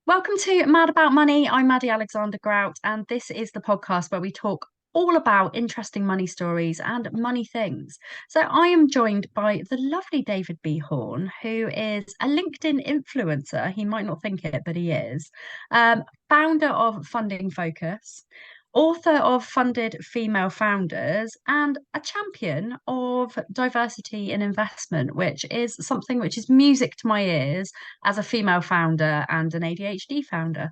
Welcome to Mad About Money. I'm Maddy Alexander-Grout, and this is the podcast where we talk all about interesting money stories and money things. So, I am joined by the lovely David B Horne, who is a LinkedIn influencer. He might not think it, but he is. Founder of Funding Focus, author of Funded Female Founders, and a champion of diversity in investment, which is something which is music to my ears as a female founder and an ADHD founder.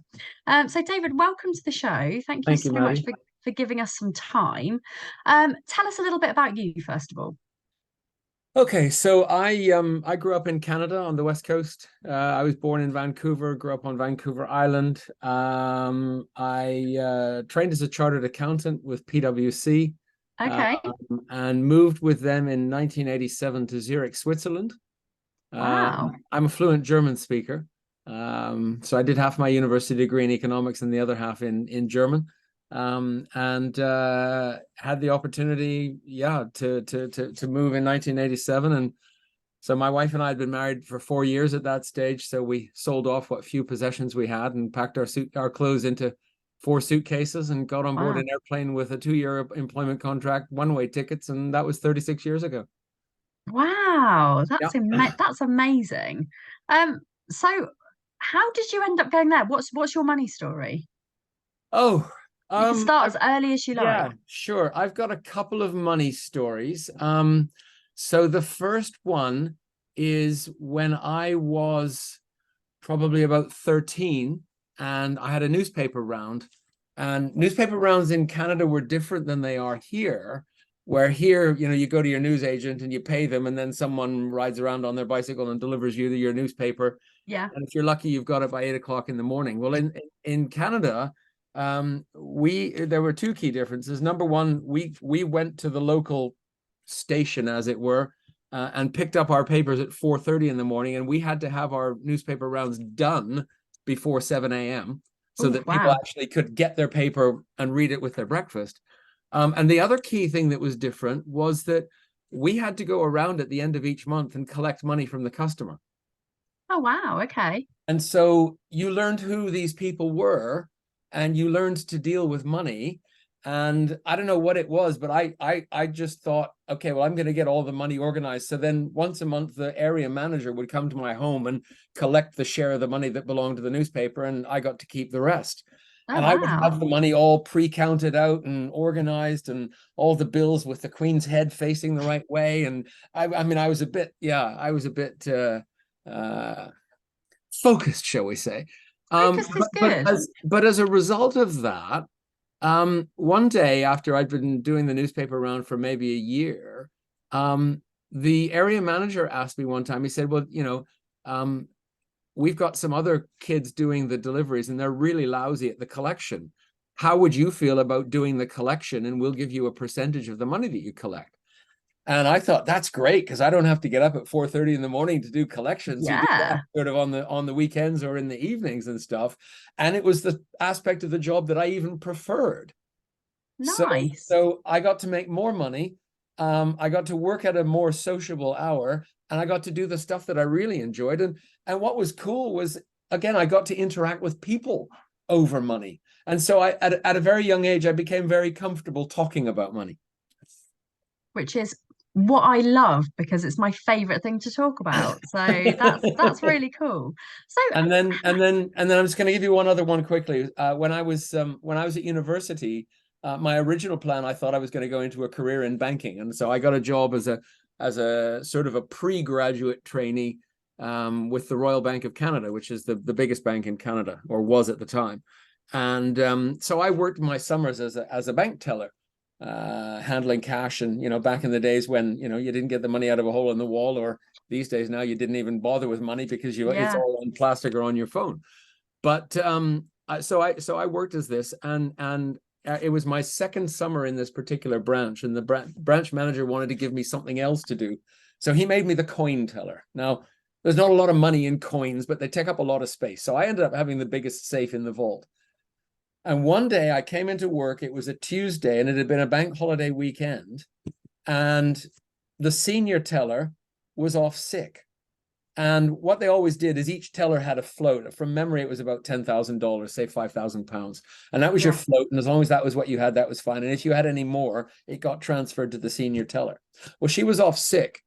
So, David, welcome to the show. Thank you Thank you, so much Maddie. for giving us some time. Tell us a little bit about you, first of all. Okay, so I grew up in Canada on the West Coast. I was born in Vancouver, grew up on Vancouver Island. I trained as a chartered accountant with PwC, Okay. and moved with them in 1987 to Zurich, Switzerland. Wow. I'm a fluent German speaker. So I did half my university degree in economics and the other half in German. And had the opportunity, to move in 1987. And so my wife and I had been married for 4 years at that stage. So we sold off what few possessions we had and packed our clothes into 4 suitcases and got on board Wow. an airplane with a 2-year employment contract, one-way tickets, and that was 36 years ago. Wow. Yeah. That's amazing. So how did you end up going there? What's your money story? Oh, You can start I've, as early as you like. yeah, sure. I've got a couple of money stories. So the first one is when I was probably about 13 and I had a newspaper round. And newspaper rounds in Canada were different than they are here, where here, you go to your news agent and you pay them, and then someone rides around on their bicycle and delivers you your newspaper. Yeah. And if you're lucky, you've got it by 8 o'clock in the morning. Well, in Canada, there were two key differences. Number one, we went to the local station, as it were, and picked up our papers at 4:30 in the morning, and we had to have our newspaper rounds done before 7 a.m. so Oh, that people wow. actually could get their paper and read it with their breakfast. And the other key thing that was different was that we had to go around at the end of each month and collect money from the customer. Oh, wow. Okay. And so you learned who these people were, and you learned to deal with money. And I don't know what it was, but I just thought, okay, well, I'm going to get all the money organized. So then once a month, the area manager would come to my home and collect the share of the money that belonged to the newspaper, and I got to keep the rest. Oh, And I would wow. have the money all pre-counted out and organized, and all the bills with the Queen's head facing the right way. And I mean, I was a bit, uh, focused, shall we say. Focused is good. But as a result of that, one day after I'd been doing the newspaper round for maybe a year, the area manager asked me one time. He said, "Well, we've got some other kids doing the deliveries, and they're really lousy at the collection. How would you feel about doing the collection, and we'll give you a percentage of the money that you collect?" And I thought, that's great, because I don't have to get up at 4:30 in the morning to do collections. You do that Yeah. sort of on the weekends or in the evenings and stuff. And it was the aspect of the job that I even preferred. So Nice. so I got to make more money. I got to work at a more sociable hour, and I got to do the stuff that I really enjoyed. And what was cool was, again, I got to interact with people over money. And so at a very young age, I became very comfortable talking about money. Which is what I love because it's my favorite thing to talk about. So that's really cool. So And then I'm just going to give you one other one quickly. When I was at university, my original plan, I thought I was going to go into a career in banking, and so I got a job as a sort of a pre-graduate trainee, with the Royal Bank of Canada, which is the biggest bank in Canada, or was at the time. And so I worked my summers as a bank teller, handling cash. And back in the days when you didn't get the money out of a hole in the wall, or these days now you didn't even bother with money because it's yeah. all on plastic or on your phone. But so I worked as this, and it was my second summer in this particular branch, and the branch manager wanted to give me something else to do, so he made me the coin teller. Now, there's not a lot of money in coins, but they take up a lot of space, so I ended up having the biggest safe in the vault. And one day I came into work, it was a Tuesday, and it had been a bank holiday weekend, and the senior teller was off sick. And what they always did is each teller had a float. From memory, it was about $10,000, say £5,000. And that was your Yeah. float. And as long as that was what you had, that was fine. And if you had any more, it got transferred to the senior teller. Well, she was off sick.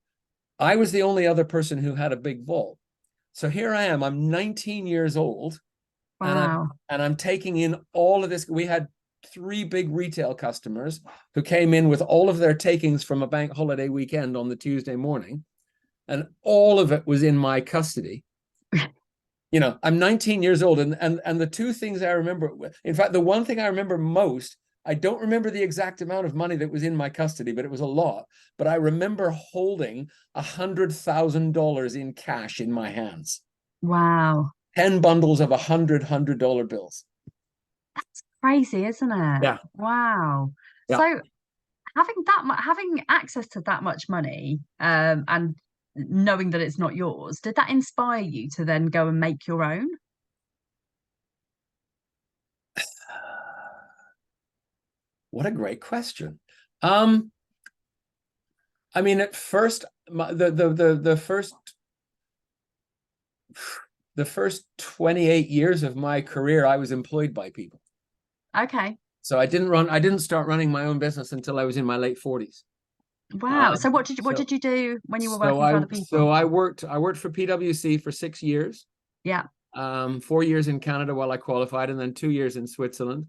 I was the only other person who had a big vault. So here I am, I'm 19 years old, Wow. and I'm taking in all of this. We had 3 big retail customers who came in with all of their takings from a bank holiday weekend on the Tuesday morning, and all of it was in my custody. I'm 19 years old, and the 2 things I remember, in fact, the one thing I remember most, I don't remember the exact amount of money that was in my custody, but it was a lot. But I remember holding $100,000 in cash in my hands. Wow. 10 bundles of $100 bills. That's crazy, isn't it? Yeah. Wow. Yeah. So having access to that much money, and knowing that it's not yours, did that inspire you to then go and make your own? What a great question. I mean, at first, the first 28 years of my career, I was employed by people. Okay. So I didn't start running my own business until I was in my late 40s. Wow. So what did you do when you were working for other people? I worked for PwC for 6 years. Yeah. 4 years in Canada while I qualified, and then 2 years in Switzerland.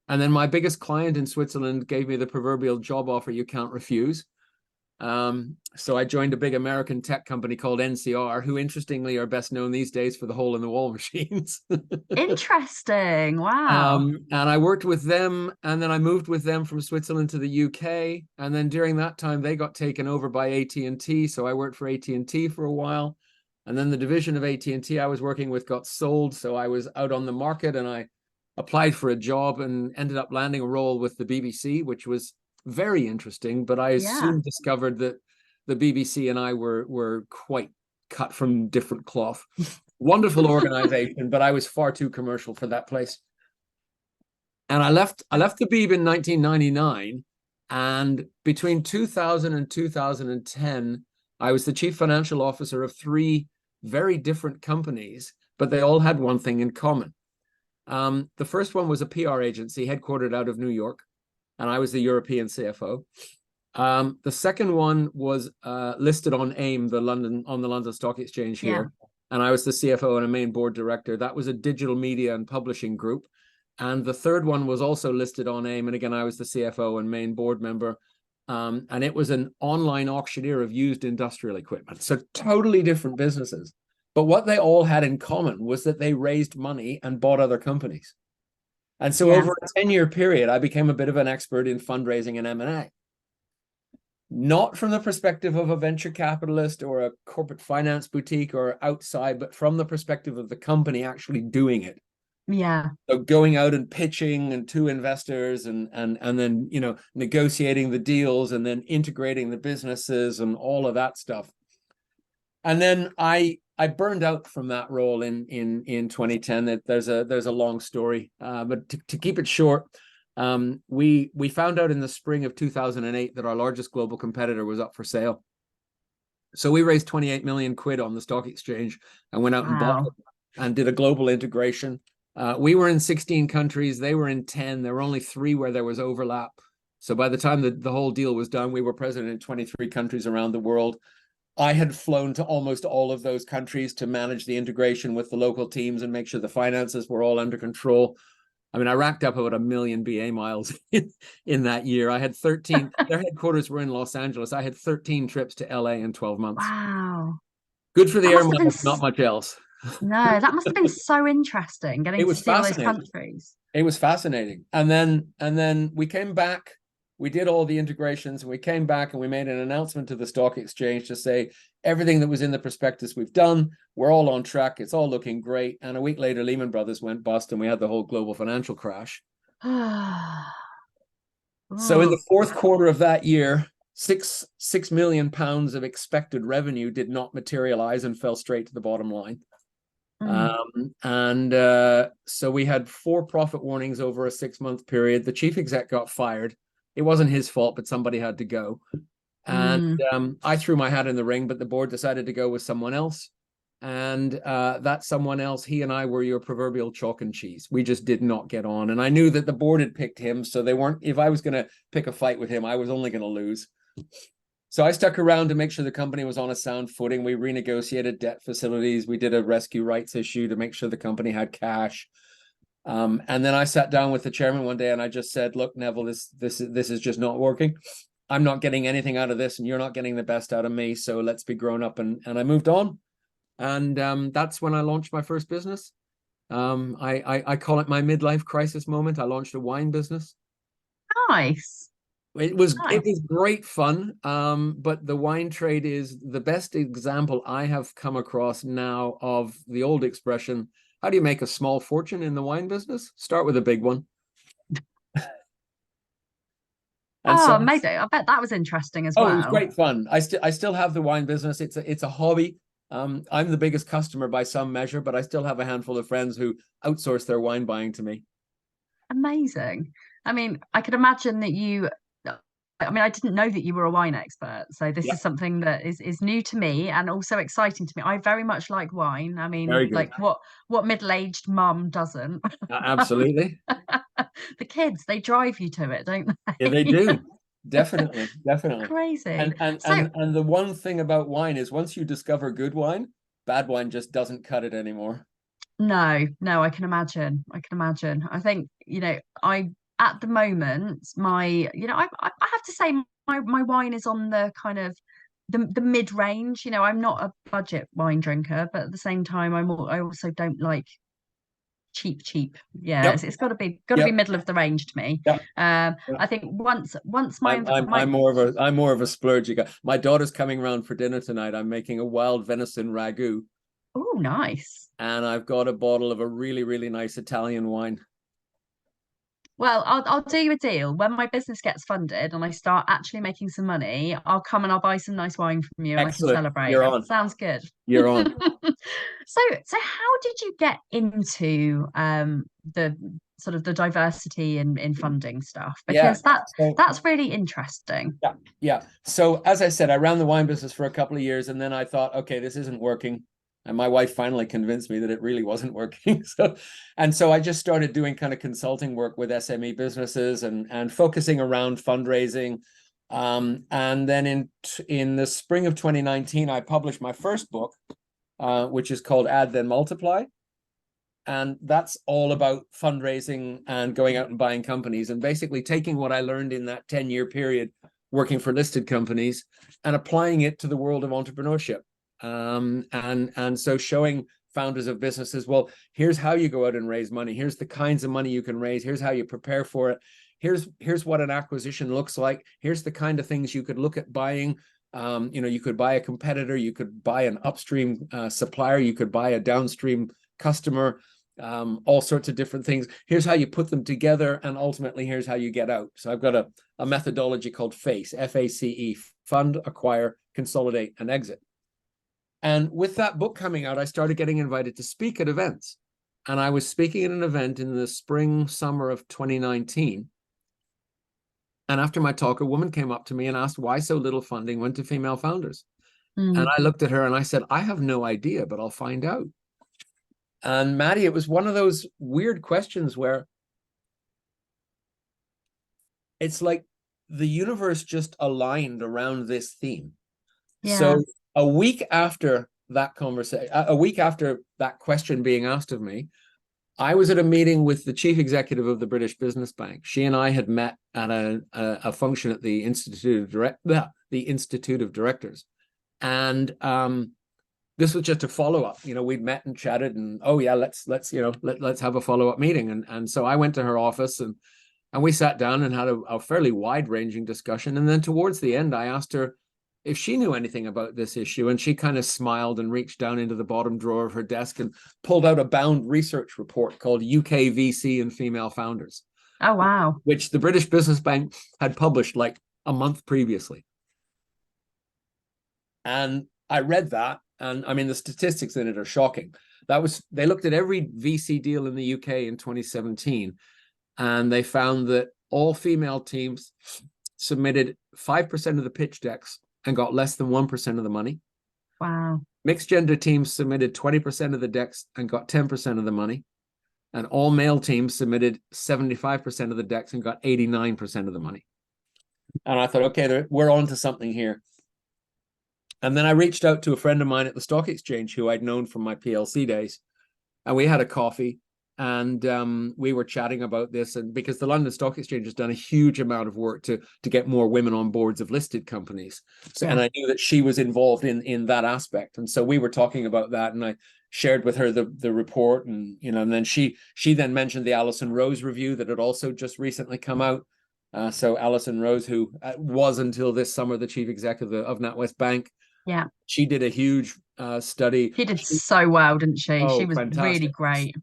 And then my biggest client in Switzerland gave me the proverbial job offer you can't refuse. So I joined a big American tech company called NCR, who interestingly are best known these days for the hole in the wall machines. Interesting. Wow. And I worked with them, and then I moved with them from Switzerland to the UK. And then during that time, they got taken over by AT&T. So I worked for AT&T for a while. And then the division of AT&T I was working with got sold. So I was out on the market, and I applied for a job and ended up landing a role with the BBC, which was very interesting. But I Yeah. soon discovered that the BBC and I were quite cut from different cloth. Wonderful organization, but I was far too commercial for that place. And I left the Beeb in 1999, and between 2000 and 2010, I was the chief financial officer of 3 very different companies, but they all had one thing in common. The first one was a PR agency headquartered out of New York, and I was the European CFO. The second one was listed on AIM, the London Stock Exchange here, Yeah. and I was the CFO and a main board director. That was a digital media and publishing group. And the third one was also listed on AIM, and again, I was the CFO and main board member. And it was an online auctioneer of used industrial equipment. So totally different businesses. But what they all had in common was that they raised money and bought other companies. And so Yeah. over a 10-year period, I became a bit of an expert in fundraising and M&A. Not from the perspective of a venture capitalist or a corporate finance boutique or outside, but from the perspective of the company actually doing it. Yeah. So going out and pitching and to investors and then negotiating the deals and then integrating the businesses and all of that stuff. And then I burned out from that role in 2010. That there's a long story, but to keep it short, we found out in the spring of 2008 that our largest global competitor was up for sale. So we raised 28 million quid on the stock exchange and went out and bought it and did a global integration. We were in 16 countries. They were in 10. There were only 3 where there was overlap. So by the time the whole deal was done, we were present in 23 countries around the world. I had flown to almost all of those countries to manage the integration with the local teams and make sure the finances were all under control. I mean, I racked up about 1 million BA miles in that year. I had 13, their headquarters were in Los Angeles. I had 13 trips to LA in 12 months. Wow. Good for the That air must have been miles, not much else. No, that must have been so interesting It getting to was see all those fascinating. countries. It was fascinating. And then we came back, we did all the integrations, and we came back and we made an announcement to the stock exchange to say everything that was in the prospectus we've done, we're all on track, it's all looking great. And a week later, Lehman Brothers went bust and we had the whole global financial crash. So in the fourth quarter of that year, £6 million of expected revenue did not materialize and fell straight to the bottom line. So we had 4 profit warnings over a 6-month period. The chief exec got fired. It wasn't his fault, but somebody had to go. And I threw my hat in the ring, but the board decided to go with someone else. And that someone else, he and I were your proverbial chalk and cheese. We just did not get on. And I knew that the board had picked him, so they weren't, if I was going to pick a fight with him, I was only going to lose. So I stuck around to make sure the company was on a sound footing. We renegotiated debt facilities. We did a rescue rights issue to make sure the company had cash. And then I sat down with the chairman one day and I just said, look, Neville, this is just not working. I'm not getting anything out of this and you're not getting the best out of me. So let's be grown up. And I moved on. And that's when I launched my first business. I call it my midlife crisis moment. I launched a wine business. Nice. It was great fun. But the wine trade is the best example I have come across now of the old expression, how do you make a small fortune in the wine business? Start with a big one. Amazing. I bet that was interesting as well. It was great fun. I still have the wine business. It's a hobby. I'm the biggest customer by some measure, but I still have a handful of friends who outsource their wine buying to me. Amazing. I mean, I could imagine that I didn't know that you were a wine expert. So this is something that is new to me and also exciting to me. I very much like wine. I mean, like what middle-aged mum doesn't? Absolutely. The kids, they drive you to it, don't they? Yeah, they do. Definitely. Crazy. And the one thing about wine is once you discover good wine, bad wine just doesn't cut it anymore. No, I can imagine. I think, I at the moment, I have to say my wine is on the kind of the mid-range. I'm not a budget wine drinker, but at the same time I also don't like cheap. It's got to be middle of the range to me. I think once I'm more of a splurge guy. My daughter's coming around for dinner tonight. I'm making a wild venison ragu. Oh, nice. And I've got a bottle of a really, really nice Italian wine. Well, I'll do you a deal. When my business gets funded and I start actually making some money, I'll come and I'll buy some nice wine from you and Excellent. I can celebrate. You're on. Sounds good. You're on. So how did you get into the sort of the diversity in funding stuff? Because that's really interesting. Yeah. So as I said, I ran the wine business for a couple of years and then I thought, okay, this isn't working. And my wife finally convinced me that it really wasn't working. So I just started doing kind of consulting work with SME businesses and focusing around fundraising. And then in the spring of 2019, I published my first book, which is called Add Then Multiply. And that's all about fundraising and going out and buying companies and basically taking what I learned in that 10-year period working for listed companies and applying it to the world of entrepreneurship. And so showing founders of businesses, well, here's how you go out and raise money. Here's the kinds of money you can raise. Here's how you prepare for it. Here's what an acquisition looks like. Here's the kind of things you could look at buying. You could buy a competitor. You could buy an upstream supplier. You could buy a downstream customer. All sorts of different things. Here's how you put them together. And ultimately, here's how you get out. So I've got a methodology called FACE, F-A-C-E, fund, acquire, consolidate, and exit. And with that book coming out, I started getting invited to speak at events. And I was speaking at an event in the summer of 2019. And after my talk, a woman came up to me and asked why so little funding went to female founders. And I looked at her and I said, I have no idea, but I'll find out. And Maddy, it was one of those weird questions where it's like the universe just aligned around this theme. Yeah. So a week after that conversation, a week after that question being asked of me, I was at a meeting with the chief executive of the British Business Bank. She and I had met at a function at the Institute of Directors. And this was just a follow-up. We'd met and chatted and, let's have a follow-up meeting. And so I went to her office and we sat down and had a fairly wide-ranging discussion. And then towards the end, I asked her if she knew anything about this issue, and she kind of smiled and reached down into the bottom drawer of her desk and pulled out a bound research report called UK VC and Female Founders. Oh, wow. Which the British Business Bank had published like a month previously. And I read that, and I mean, the statistics in it are shocking. They looked at every VC deal in the UK in 2017, and they found that all female teams submitted 5% of the pitch decks and got less than 1% of the money. Wow. Mixed gender teams submitted 20% of the decks and got 10% of the money. And all male teams submitted 75% of the decks and got 89% of the money. And I thought, okay, we're on to something here. And then I reached out to a friend of mine at the stock exchange who I'd known from my PLC days. And we had a coffee and we were chatting about this. And because the London Stock Exchange has done a huge amount of work to get more women on boards of listed companies. So, Yeah. and I knew that she was involved in that aspect. And so we were talking about that, and I shared with her the report, and and then she then mentioned the Alison Rose review that had also just recently come out. So Alison Rose, who was until this summer the chief executive of NatWest Bank, Yeah. she did a huge study. She did so well, didn't she? She Oh, was really fantastic. great.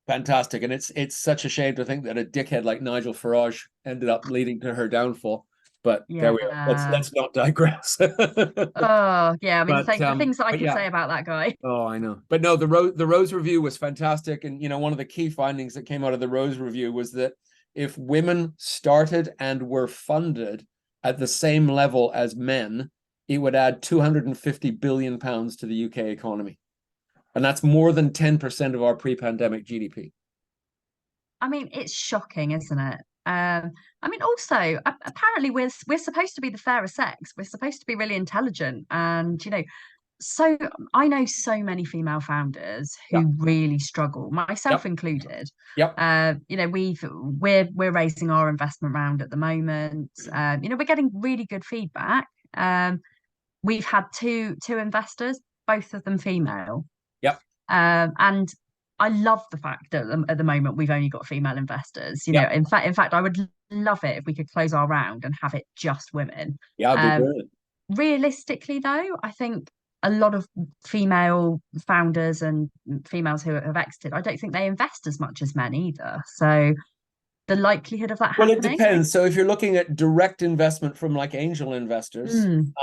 Fantastic. And it's such a shame to think that a dickhead like Nigel Farage ended up leading to her downfall. But there we are. Yeah. Let's not digress. Oh, yeah. I mean, the things that I but could yeah. say about that guy. Oh, I know. But no, the Rose review was fantastic. And one of the key findings that came out of the Rose review was that if women started and were funded at the same level as men, it would add 250 billion pounds to the UK economy. And that's more than 10% of our pre-pandemic GDP. I mean, it's shocking, isn't it? I mean, also, apparently we're supposed to be the fairer sex. We're supposed to be really intelligent, and so I know so many female founders Yeah. who really struggle, myself Yep. included. Yep. We're raising our investment round at the moment. We're getting really good feedback. We've had two investors, both of them female. Yep. And I love the fact that at the moment we've only got female investors. Yep. In fact, I would love it if we could close our round and have it just women. Yeah, it'd be brilliant. Realistically, though, I think a lot of female founders and females who have exited, I don't think they invest as much as men either. So the likelihood of that Well, it happening. depends. So if you're looking at direct investment from like angel investors, Mm,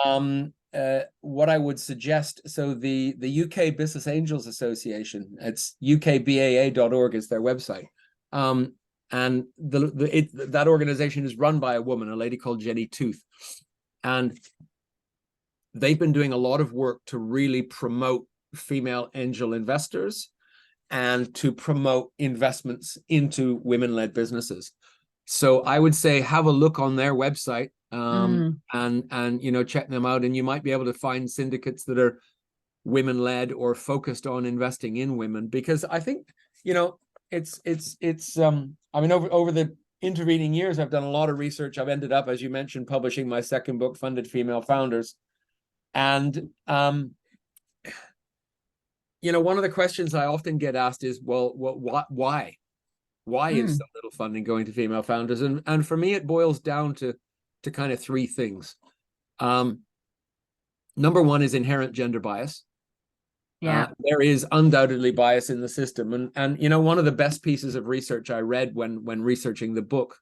what I would suggest, so the UK Business Angels Association, it's ukbaa.org is their website. And that organization is run by a woman, a lady called Jenny Tooth. And they've been doing a lot of work to really promote female angel investors and to promote investments into women-led businesses. So I would say have a look on their website and check them out, and you might be able to find syndicates that are women-led or focused on investing in women, because I think it's I mean, over the intervening years I've done a lot of research. I've ended up, as you mentioned, publishing my second book, Funded Female Founders. And one of the questions I often get asked is, well, why is so little funding going to female founders? And for me, it boils down to kind of three things. Number one is inherent gender bias. yeah. There is undoubtedly bias in the system. And one of the best pieces of research I read when researching the book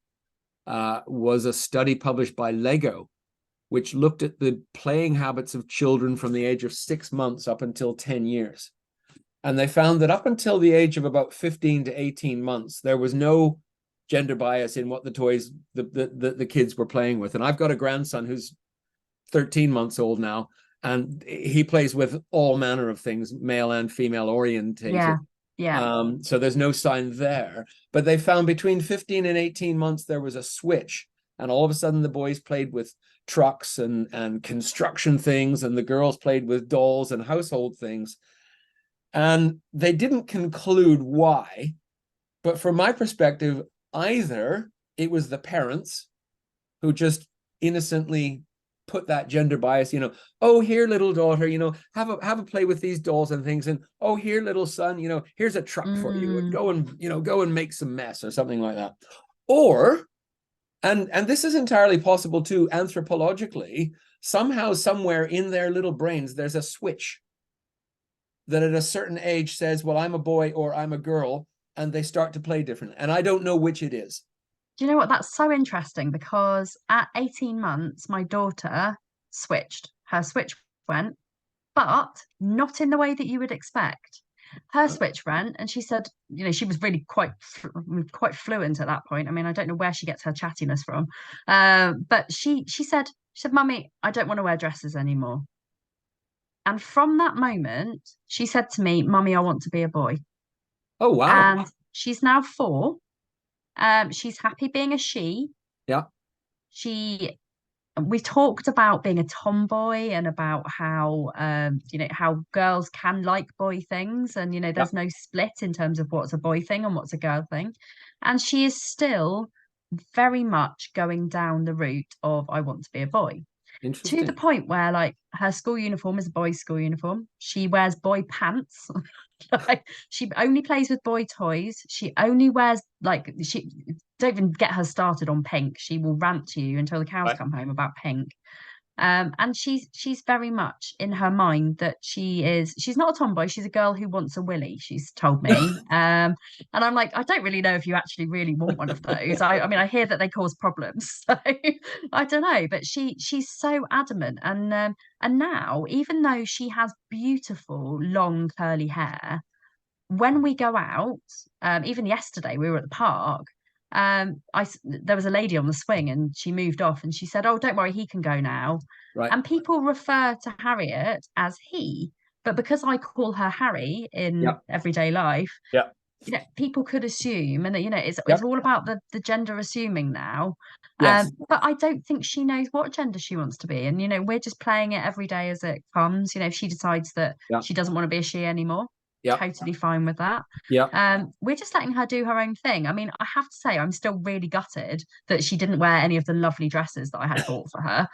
was a study published by Lego, which looked at the playing habits of children from the age of 6 months up until 10 years. And they found that up until the age of about 15 to 18 months, there was no gender bias in what the toys the kids were playing with. And I've got a grandson who's 13 months old now, and he plays with all manner of things, male and female orientated. Yeah. Yeah. So there's no sign there. But they found between 15 and 18 months, there was a switch. And all of a sudden, the boys played with trucks and construction things, and the girls played with dolls and household things. And they didn't conclude why, but from my perspective, either it was the parents who just innocently put that gender bias, oh, here, little daughter, have a play with these dolls and things, and oh, here, little son, here's a truck for you, and go and make some mess or something like that. Or, and this is entirely possible too, anthropologically, somehow, somewhere in their little brains, there's a switch that at a certain age says, well, I'm a boy or I'm a girl, and they start to play different. And I don't know which it is. Do you know what? That's so interesting, because at 18 months, my daughter switched. Her switch went, but not in the way that you would expect. Her switch went, and she said, she was really quite fluent at that point. I mean, I don't know where she gets her chattiness from, but she said, "Mummy, I don't want to wear dresses anymore." And from that moment, she said to me, Mummy, I want to be a boy. Oh, wow. And she's now 4. She's happy being a she. Yeah. She we talked about being a tomboy and about how how girls can like boy things, and Yeah. there's no split in terms of what's a boy thing and what's a girl thing. And she is still very much going down the route of I want to be a boy, to the Interesting. point where like her school uniform is a boy's school uniform. She wears boy pants. Like, she only plays with boy toys. She only wears like she don't even get her started on pink. She will rant to you until the cows Right. come home about pink. And she's very much in her mind that she's not a tomboy, she's a girl who wants a willy, she's told me. And I'm like, I don't really know if you actually really want one of those. I mean, I hear that they cause problems, so I don't know, but she's so adamant. And now, even though she has beautiful long curly hair, when we go out, even yesterday we were at the park. There was a lady on the swing and she moved off and she said, "Oh, don't worry, he can go now." Right. And people refer to Harriet as he, but because I call her Harry in Yeah. everyday life, Yeah. people could assume, and it's Yep. all about the gender assuming now. Yes. But I don't think she knows what gender she wants to be, and we're just playing it every day as it comes. If she decides that Yeah. she doesn't want to be a she anymore, Yeah. totally fine with that. Yeah. We're just letting her do her own thing. I mean, I have to say, I'm still really gutted that she didn't wear any of the lovely dresses that I had bought for her,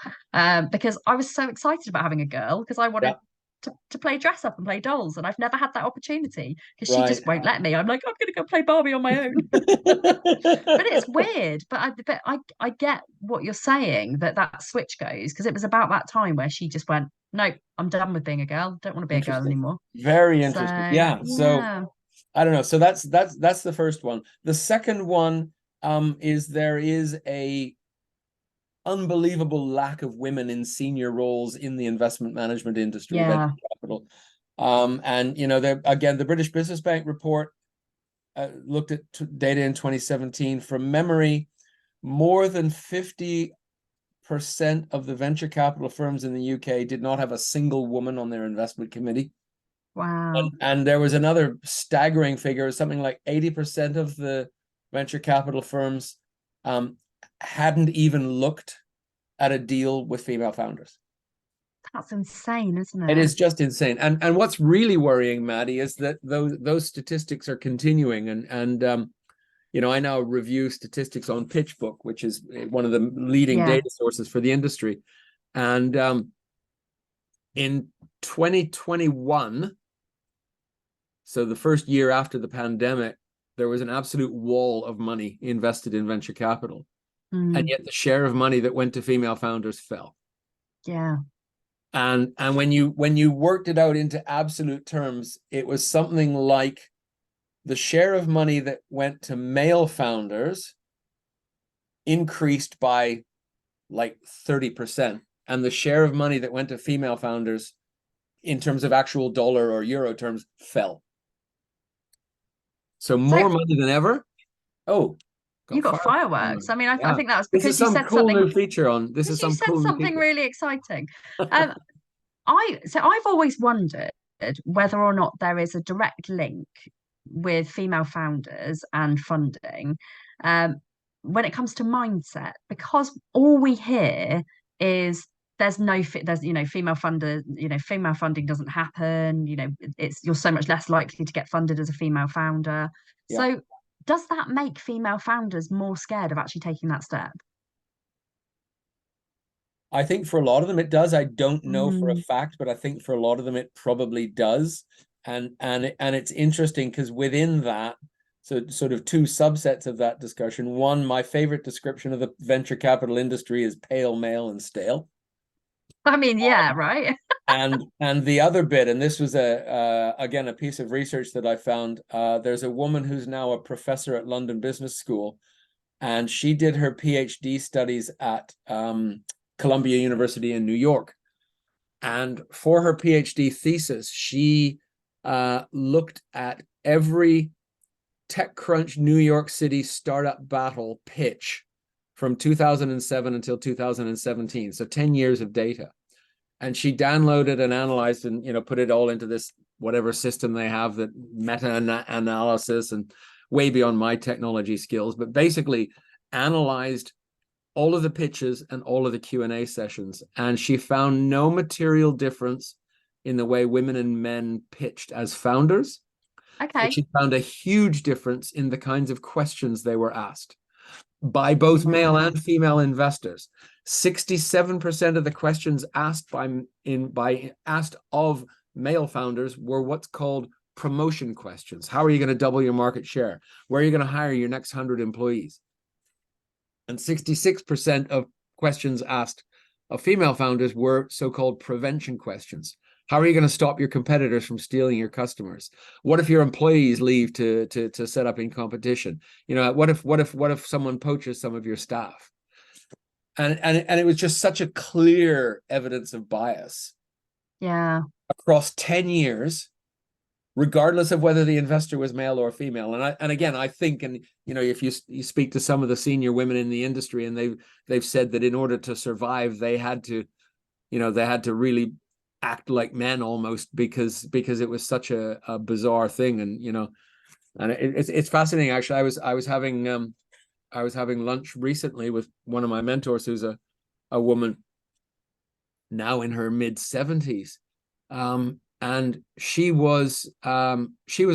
because I was so excited about having a girl because I wanted Yeah. to play dress up and play dolls, and I've never had that opportunity because she Right. just won't let me. I'm like, I'm gonna go play Barbie on my own. But it's weird. But I get what you're saying, that switch goes, because it was about that time where she just went, no, I'm done with being a girl. Don't want to be a girl Interesting. anymore. Very So interesting. Yeah. So yeah, I don't know. So that's the first one. The second one is there is a unbelievable lack of women in senior roles in the investment management industry, venture yeah, capital. And again, the British Business Bank report looked at data in 2017. From memory, more than 50% of the venture capital firms in the UK did not have a single woman on their investment committee. wow. And there was another staggering figure, something like 80% of the venture capital firms hadn't even looked at a deal with female founders. That's insane, isn't It it? is just insane. And what's really worrying, Maddie, is that those statistics are continuing. And I now review statistics on PitchBook, which is one of the leading Yeah. data sources for the industry. And in 2021, so the first year after the pandemic, there was an absolute wall of money invested in venture capital. And Mm, yet the share of money that went to female founders fell. yeah. And when you worked it out into absolute terms, it was something like the share of money that went to male founders increased by like 30%. And the share of money that went to female founders in terms of actual dollar or euro terms fell. So So more money than ever. Oh, you got got fire. fireworks. I mean, I Yeah. think that was This is because you some said cool something new feature on. This because is you some said cool new something feature. really exciting. Um, I've always wondered whether or not there is a direct link with female founders and funding, um, when it comes to mindset, because all we hear is there's female funder, female funding doesn't happen, it's you're so much less likely to get funded as a female founder. Yeah. So does that make female founders more scared of actually taking that step? I think for a lot of them it does. I don't know for a Mm, fact, but I think for a lot of them it probably does. And it's interesting because within that, so sort of two subsets of that discussion. One, my favorite description of the venture capital industry is pale, male, and stale. I mean, yeah, right. And the other bit, and this was again a piece of research that I found. There's a woman who's now a professor at London Business School, and she did her PhD studies at Columbia University in New York. And for her PhD thesis, she looked at every TechCrunch New York City startup battle pitch from 2007 until 2017. So 10 years of data. and she downloaded and analyzed and, put it all into this whatever system they have, that meta-analysis, and way beyond my technology skills, but basically analyzed all of the pitches and all of the Q&A sessions. And she found no material difference in the way women and men pitched as founders. Okay. But she found a huge difference in the kinds of questions they were asked by both male and female investors. 67% of the questions asked asked of male founders were what's called promotion questions. How are you going to double your market share? Where are you going to hire your next 100 employees? And 66% of questions asked of female founders were so-called prevention questions. How are you going to stop your competitors from stealing your customers? What if your employees leave to set up in competition? What if someone poaches some of your staff? And it was just such a clear evidence of bias. Yeah. Across 10 years, regardless of whether the investor was male or female. And again, I think, and if you speak to some of the senior women in the industry, and they've said that in order to survive, they had to really act like men almost, because it was such a bizarre thing. And it's fascinating. Actually, I was having lunch recently with one of my mentors, who's a woman now in her mid-70s, and she was a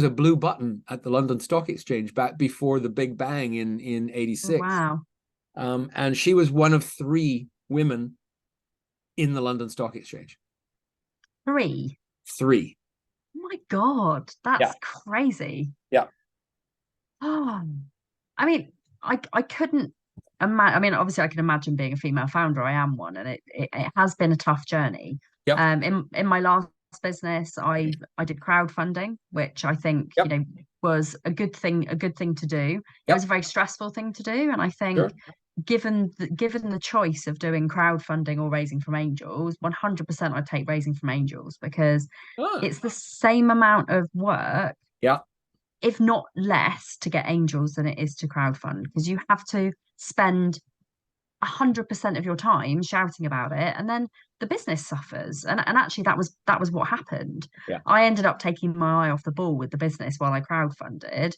blue button at the London Stock Exchange back before the Big Bang in 86. Wow. And she was one of 3 women in the London Stock Exchange. 3. Oh my God, that's crazy. Yeah. Oh, I mean, I couldn't imagine. I mean, obviously, I can imagine being a female founder. I am one, and it has been a tough journey. Yeah. In my last business, I did crowdfunding, which I think was a good thing to do. It was a very stressful thing to do, and I think given the choice of doing crowdfunding or raising from angels, 100% I'd take raising from angels, because it's the same amount of work, if not less, to get angels than it is to crowdfund, because you have to spend 100% of your time shouting about it, and then the business suffers. And actually that was what happened. I ended up taking my eye off the ball with the business while I crowdfunded.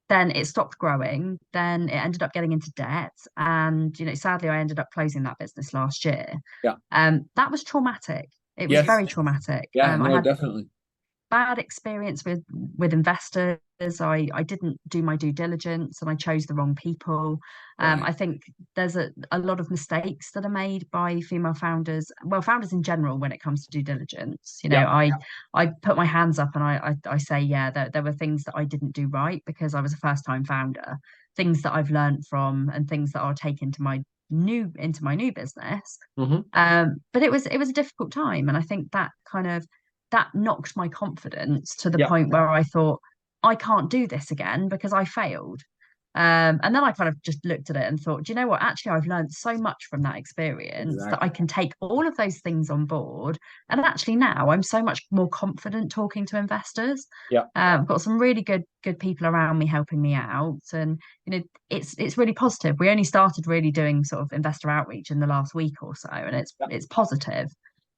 Then it stopped growing. Then it ended up getting into debt, and sadly I ended up closing that business last year. That was traumatic. It was very traumatic. I had definitely bad experience with investors. I didn't do my due diligence, and I chose the wrong people. I think there's a lot of mistakes that are made by female founders, well, founders in general, when it comes to due diligence. I put my hands up, and I say, there were things that I didn't do right, because I was a first-time founder, things that I've learned from, and things that I'll take into my new business. But it was a difficult time, and I think that knocked my confidence to the point where I thought, I can't do this again because I failed. And then I kind of just looked at it and thought, do you know what? Actually, I've learned so much from that experience that I can take all of those things on board. And actually now I'm so much more confident talking to investors. I've got some really good people around me helping me out. And, it's really positive. We only started really doing sort of investor outreach in the last week or so, and it's positive.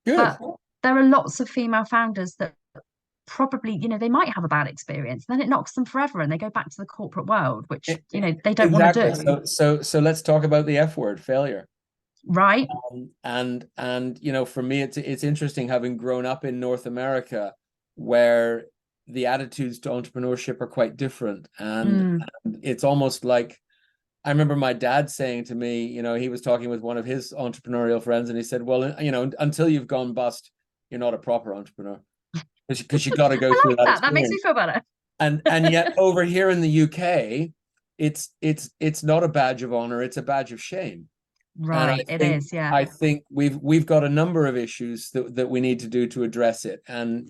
Good. But there are lots of female founders that probably, they might have a bad experience, then it knocks them forever, and they go back to the corporate world, which, they don't want to do. So let's talk about the F word, failure. Right. And for me, it's interesting, having grown up in North America, where the attitudes to entrepreneurship are quite different. And it's almost like, I remember my dad saying to me, he was talking with one of his entrepreneurial friends, and he said, well, until you've gone bust, you're not a proper entrepreneur, because you got to go through that. That makes me feel better. And yet over here in the UK, it's not a badge of honor, it's a badge of shame. Right, it is. Yeah, I think we've got a number of issues that we need to do to address it. And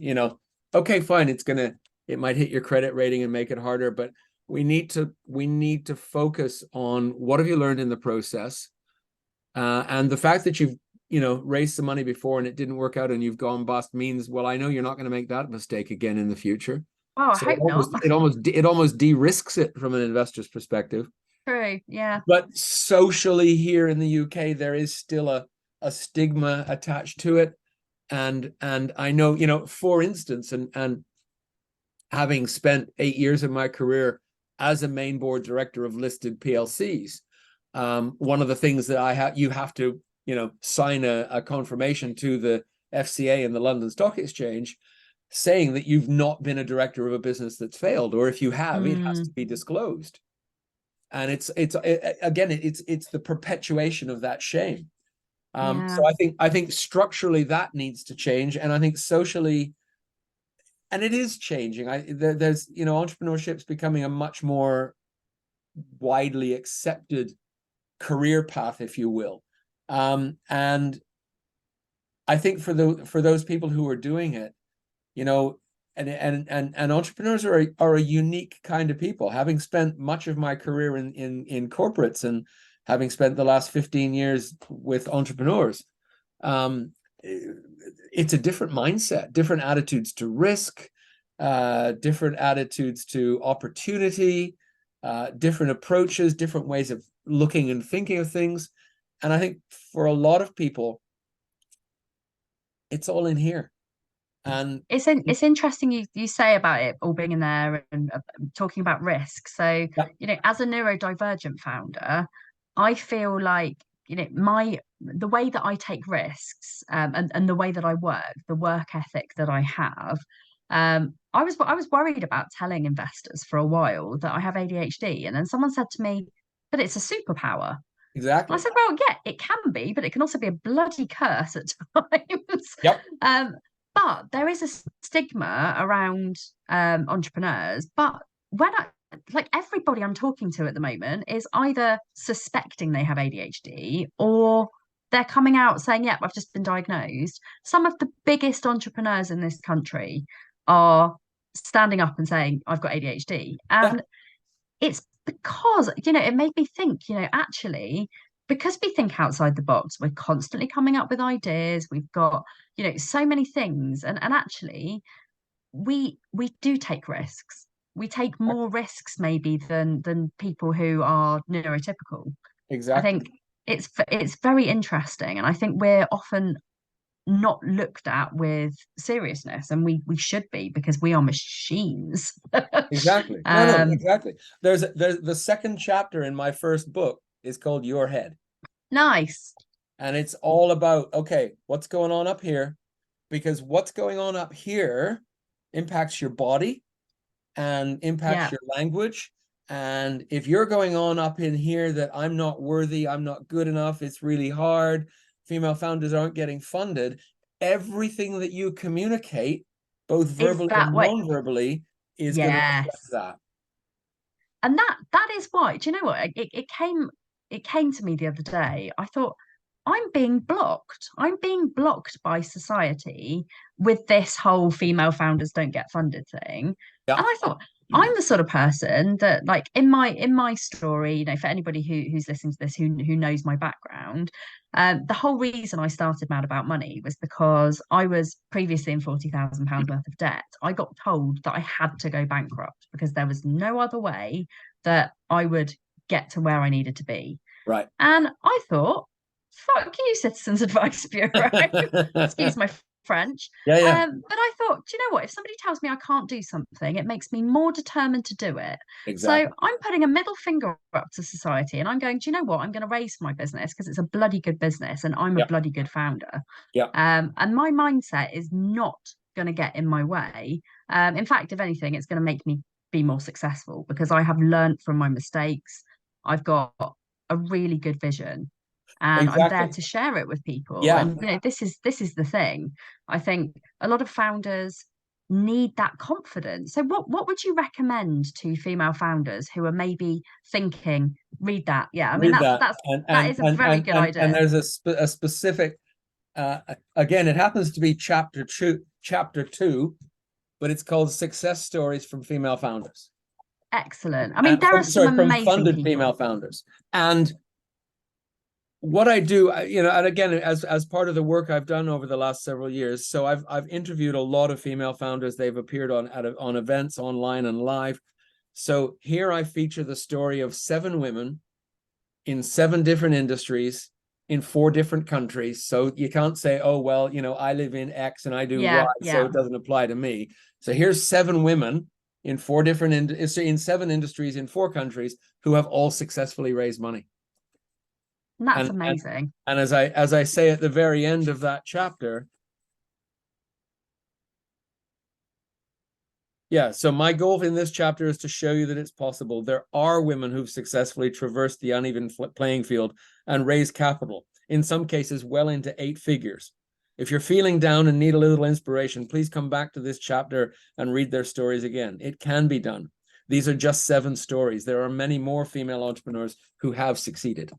okay, fine, it might hit your credit rating and make it harder, but we need to focus on what have you learned in the process, and the fact that you've raised some money before and it didn't work out and you've gone bust means, well, I know you're not going to make that mistake again in the future. Oh, I hope not. It almost de-risks it from an investor's perspective. True, yeah. But socially here in the UK, there is still a stigma attached to it, And I know, you know, for instance, and having spent 8 years of my career as a main board director of listed PLCs, one of the things that you have to, you know, sign a confirmation to the FCA and the London Stock Exchange saying that you've not been a director of a business that's failed, or if you have, it has to be disclosed. And it's the perpetuation of that shame. So I think structurally that needs to change, and I think socially, and it is changing. There's, you know, entrepreneurship's becoming a much more widely accepted career path, if you will. And I think for those people who are doing it, you know, and entrepreneurs are a unique kind of people. Having spent much of my career in corporates, and having spent the last 15 years with entrepreneurs, it's a different mindset, different attitudes to risk, different attitudes to opportunity, different approaches, different ways of looking and thinking of things. And I think for a lot of people, it's all in here. And it's interesting you say about it all being in there, and talking about risk. So, yeah, you know, as a neurodivergent founder, I feel like, you know, the way that I take risks, and the way that I work, the work ethic that I have, I was worried about telling investors for a while that I have ADHD, and then someone said to me, "But it's a superpower." I exactly. said, "Well, yeah, it can be, but it can also be a bloody curse at times." Yep. Um, but there is a stigma around entrepreneurs. But when like everybody I'm talking to at the moment is either suspecting they have ADHD, or they're coming out saying, "Yep, I've just been diagnosed." Some of the biggest entrepreneurs in this country are standing up and saying, "I've got ADHD." Yeah, And it's because, you know, it made me think, you know, actually, because we think outside the box, we're constantly coming up with ideas. We've got, you know, so many things. And actually, we do take risks. We take more risks maybe than people who are neurotypical. I exactly. think it's very interesting. And I think we're often not looked at with seriousness, and we should be, because we are machines. Exactly. No, um exactly. There's the second chapter in my first book is called Your Head. Nice. And it's all about, okay, what's going on up here? Because what's going on up here impacts your body and impacts Yeah, your language. And if you're going on up in here that I'm not worthy, I'm not good enough, it's really hard, female founders aren't getting funded, everything that you communicate, both is verbally that and way. non-verbally, is going to reflect Yes. that. And that is why, do you know what, it came to me the other day. I thought, I'm being blocked by society with this whole female founders don't get funded thing. And Yeah. I thought, I'm the sort of person that, like, in my story, you know, for anybody who's listening to this, who knows my background, the whole reason I started Mad About Money was because I was previously in £40,000 worth of debt. I got told that I had to go bankrupt because there was no other way that I would get to where I needed to be. Right. And I thought, fuck you, Citizens Advice Bureau. Excuse my French. Yeah, yeah, But I thought, do you know what? If somebody tells me I can't do something, it makes me more determined to do it. So exactly. I'm putting a middle finger up to society, and I'm going, do you know what? I'm going to raise my business because it's a bloody good business and I'm a Yeah, bloody good founder. yeah, And my mindset is not going to get in my way. In fact, if anything, it's going to make me be more successful because I have learned from my mistakes. I've got a really good vision, and I'm there exactly. to share it with people. Yeah, And you know, this is the thing. I think a lot of founders need that confidence. So what would you recommend to female founders who are maybe thinking, read that? Yeah, I mean, read that's that. that's And that and is a and very and good and, and idea. there's a specific again, it happens to be chapter two, but it's called Success Stories from Female Founders. Excellent. I mean, there are From, some sorry, from amazing funded female people. founders. And what I do, you know, and again, as part of the work I've done over the last several years, so I've interviewed a lot of female founders. They've appeared on events online and live. So here I feature the story of 7 women in 7 different industries in 4 different countries. So you can't say, oh, well, I live in X and I do Y, Yeah, so yeah. it doesn't apply to me. So here's 7 women in 7 industries in 4 countries who have all successfully raised money. And that's And amazing. and as I say at the very end of that chapter, yeah, so my goal in this chapter is to show you that it's possible. There are women who've successfully traversed the uneven playing field and raised capital, in some cases well into 8 figures. If you're feeling down and need a little inspiration, please come back to this chapter and read their stories again. It can be done. These are just 7 stories. There are many more female entrepreneurs who have succeeded.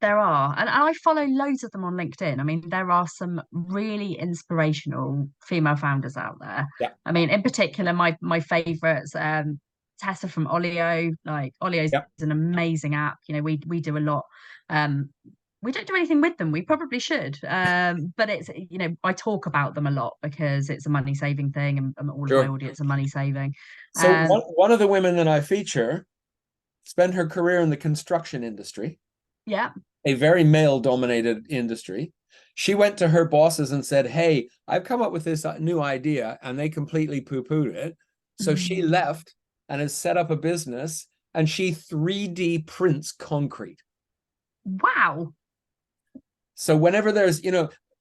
There are, and I follow loads of them on LinkedIn. I mean, there are some really inspirational female founders out there. Yeah. I mean, in particular, my favorites, Tessa from Olio. Like Olio is Yeah. an amazing app. We do a lot. Um, we don't do anything with them. We probably should. But it's, I talk about them a lot because it's a money saving thing, and all of my Sure. audience are money saving. So one of the women that I feature spent her career in the construction industry. Yeah. A very male dominated industry. She went to her bosses and said, hey, I've come up with this new idea, and they completely poo-pooed it. So she left and has set up a business, and she 3D prints concrete. Wow. So whenever there's,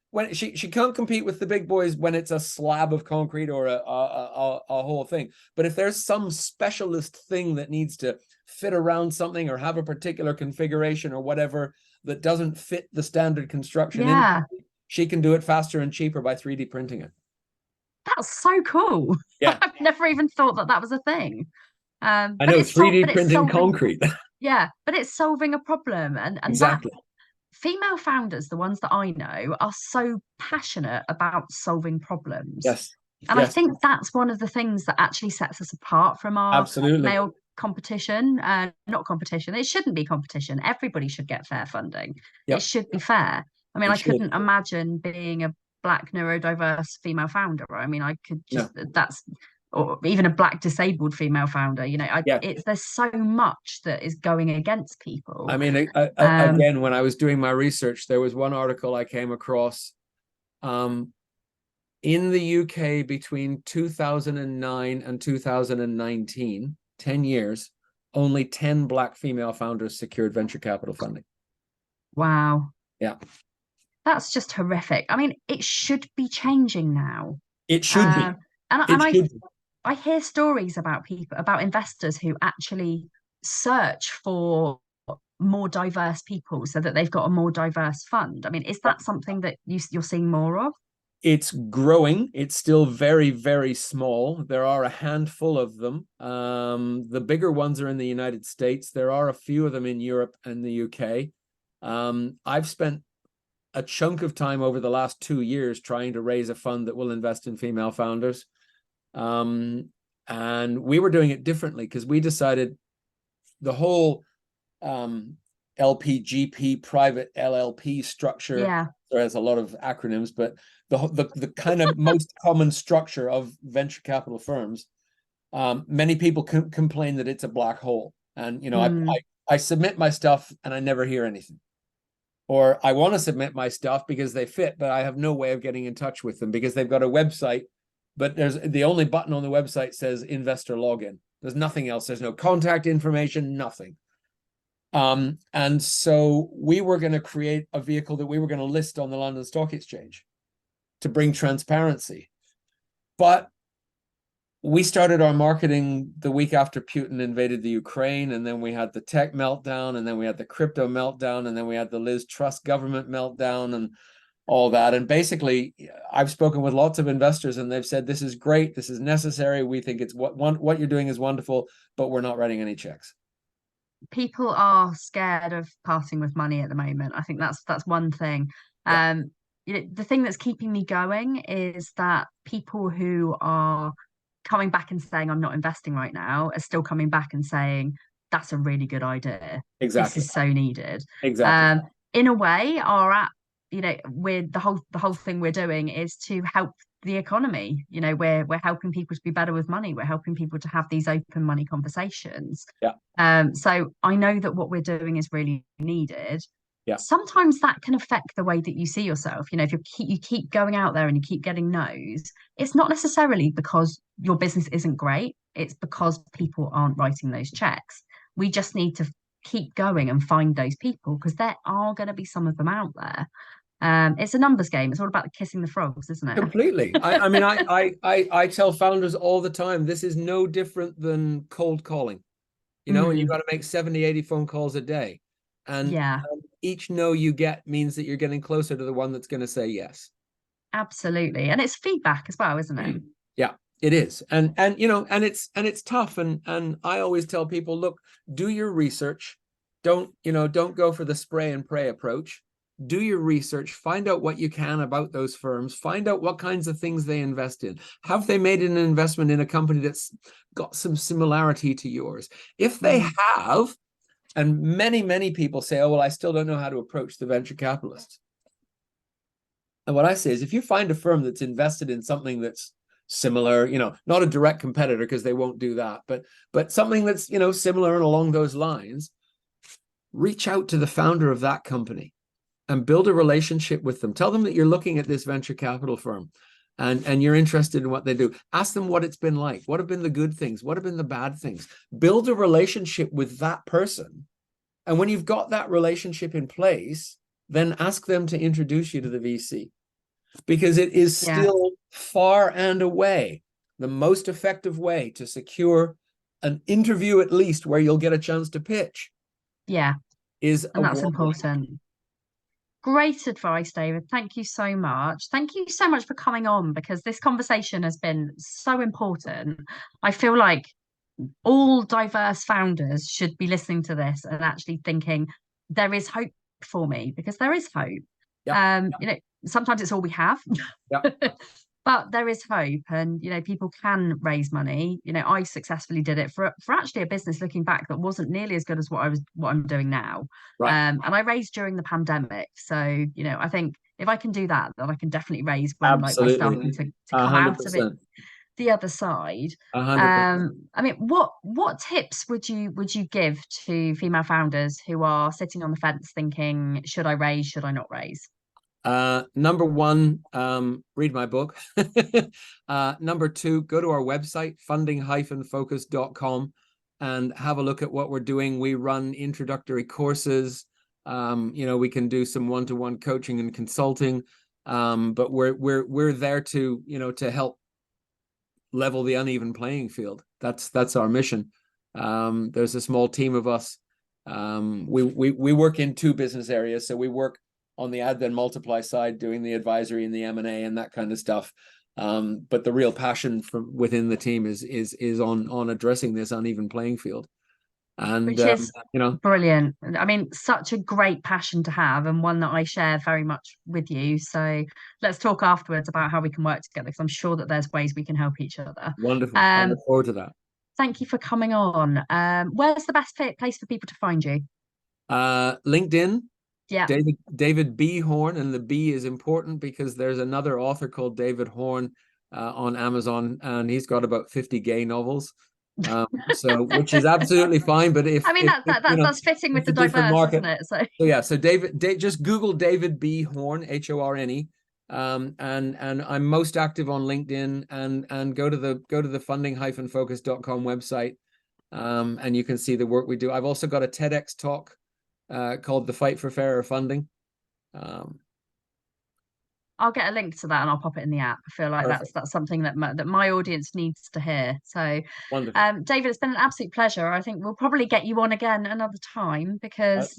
when she can't compete with the big boys when it's a slab of concrete or a whole thing. But if there's some specialist thing that needs to fit around something or have a particular configuration or whatever that doesn't fit the standard construction industry, she can do it faster and cheaper by 3D printing it. That's so cool. Yeah. I've never even thought that was a thing. I know, 3D printing concrete. Yeah, but it's solving a problem. And exactly. That female founders, the ones that I know, are so passionate about solving problems. Yes. And I think that's one of the things that actually sets us apart from our Absolutely. male competition. Not competition. It shouldn't be competition. Everybody should get fair funding. It should be fair. I mean, I couldn't imagine being a Black neurodiverse female founder. I mean, I could just, or even a Black disabled female founder. There's so much that is going against people. I mean, again, when I was doing my research, there was one article I came across. In the UK, between 2009 and 2019, 10 years, only 10 Black female founders secured venture capital funding. Wow. Yeah. That's just horrific. I mean, it should be changing now. It should be. I hear stories about investors who actually search for more diverse people so that they've got a more diverse fund. I mean, is that something that you're seeing more of? It's growing. It's still very, very small. There are a handful of them. The bigger ones are in the United States. There are a few of them in Europe and the UK. I've spent a chunk of time over the last 2 years trying to raise a fund that will invest in female founders. And we were doing it differently because we decided the whole LPGP private LLP structure. Yeah. There has a lot of acronyms, but the kind of most common structure of venture capital firms, many people complain that it's a black hole. And, I submit my stuff and I never hear anything. Or I want to submit my stuff because they fit, but I have no way of getting in touch with them because they've got a website, but there's the only button on the website says investor login. There's nothing else. There's no contact information, nothing. And so we were going to create a vehicle that we were going to list on the London Stock Exchange to bring transparency. But we started our marketing the week after Putin invaded the Ukraine, and then we had the tech meltdown, and then we had the crypto meltdown, and then we had the Liz Truss government meltdown and all that. And basically, I've spoken with lots of investors and they've said, this is great, this is necessary, we think it's what you're doing is wonderful, but we're not writing any checks. People are scared of parting with money at the moment. I think that's one thing. The thing that's keeping me going is that people who are coming back and saying I'm not investing right now are still coming back and saying that's a really good idea. Exactly. This is so needed. Exactly. In a way, our app, we're the whole thing we're doing is to help the economy. We're helping people to be better with money. We're helping people to have these open money conversations. Yeah. So I know that what we're doing is really needed. Yeah. sometimes that can affect the way that you see yourself. You know, if you keep going out there and you keep getting no's, it's not necessarily because your business isn't great. It's because people aren't writing those checks. We just need to keep going and find those people because there are going to be some of them out there. It's a numbers game. It's all about kissing the frogs, isn't it? Completely. I mean, I tell founders all the time, this is no different than cold calling, and you've got to make 70, 80 phone calls a day. And Yeah, each no you get means that you're getting closer to the one that's going to say yes. absolutely. And it's feedback as well, isn't it? Yeah, it is. And it's tough. And I always tell people, look, do your research. Don't go for the spray and pray approach. Do your research, find out what you can about those firms, find out what kinds of things they invest in. Have they made an investment in a company that's got some similarity to yours? If they have, and many, many people say, oh, well, I still don't know how to approach the venture capitalists. And what I say is, if you find a firm that's invested in something that's similar, not a direct competitor because they won't do that, but something that's, similar and along those lines, reach out to the founder of that company and build a relationship with them. Tell them that you're looking at this venture capital firm and you're interested in what they do. Ask them what it's been like. What have been the good things? What have been the bad things? Build a relationship with that person. And when you've got that relationship in place, then ask them to introduce you to the VC, because it is still far and away the most effective way to secure an interview, at least where you'll get a chance to pitch. Yeah. And that's important. Great advice, David. Thank you so much. Thank you so much for coming on, because this conversation has been so important. I feel like all diverse founders should be listening to this and actually thinking there is hope for me, because there is hope. Sometimes it's all we have. But there is hope, and people can raise money. I successfully did it for actually a business, looking back, that wasn't nearly as good as what I'm doing now. And I raised during the pandemic. So, I think if I can do that, then I can definitely raise when like we're starting to come out of it the other side. 100%. I mean, what tips would you give to female founders who are sitting on the fence thinking, should I raise, should I not raise? Number one, read my book. Number two, go to our website, funding-focus.com, and have a look at what we're doing. We run introductory courses. We can do some one-to-one coaching and consulting. But we're there to, to help level the uneven playing field. That's our mission. There's a small team of us. We work in two business areas. So we work on the add then multiply side, doing the advisory and the M&A and that kind of stuff. But the real passion from within the team is on addressing this uneven playing field. And which is brilliant. I mean, such a great passion to have, and one that I share very much with you. So let's talk afterwards about how we can work together, because I'm sure that there's ways we can help each other. Wonderful. I look forward to that. Thank you for coming on. Where's the best place for people to find you? LinkedIn. Yeah. David B Horne, and the B is important because there's another author called David Horne on Amazon, and he's got about 50 gay novels. So which is absolutely fine. But that's fitting with the diverse market, isn't it? So just Google David B Horne, Horne. And I'm most active on LinkedIn, and go to the funding-focus.com website, and you can see the work we do. I've also got a TEDx talk called The Fight for Fairer Funding. I'll get a link to that and I'll pop it in the app. I feel like that's something that my audience needs to hear. So, David, it's been an absolute pleasure. I think we'll probably get you on again another time, because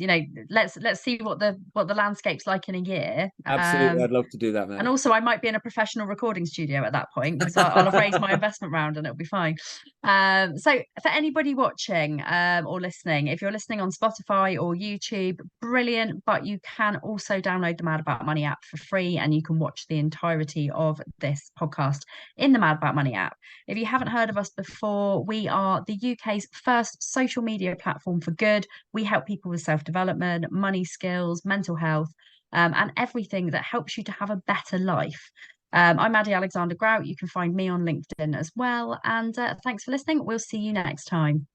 let's see what the landscape's like in a year. Absolutely, I'd love to do that, man. And also, I might be in a professional recording studio at that point, because I'll have raised my investment round and it'll be fine. So, for anybody watching or listening, if you're listening on Spotify or YouTube, brilliant. But you can also download the Mad About Money app for free, and you can watch the entirety of this podcast in the Mad About Money app. If you haven't heard of us before, we are the UK's first social media platform for good. We help people with self-development, money skills, mental health, and everything that helps you to have a better life. I'm Maddy Alexander-Grout. You can find me on LinkedIn as well. And thanks for listening. We'll see you next time.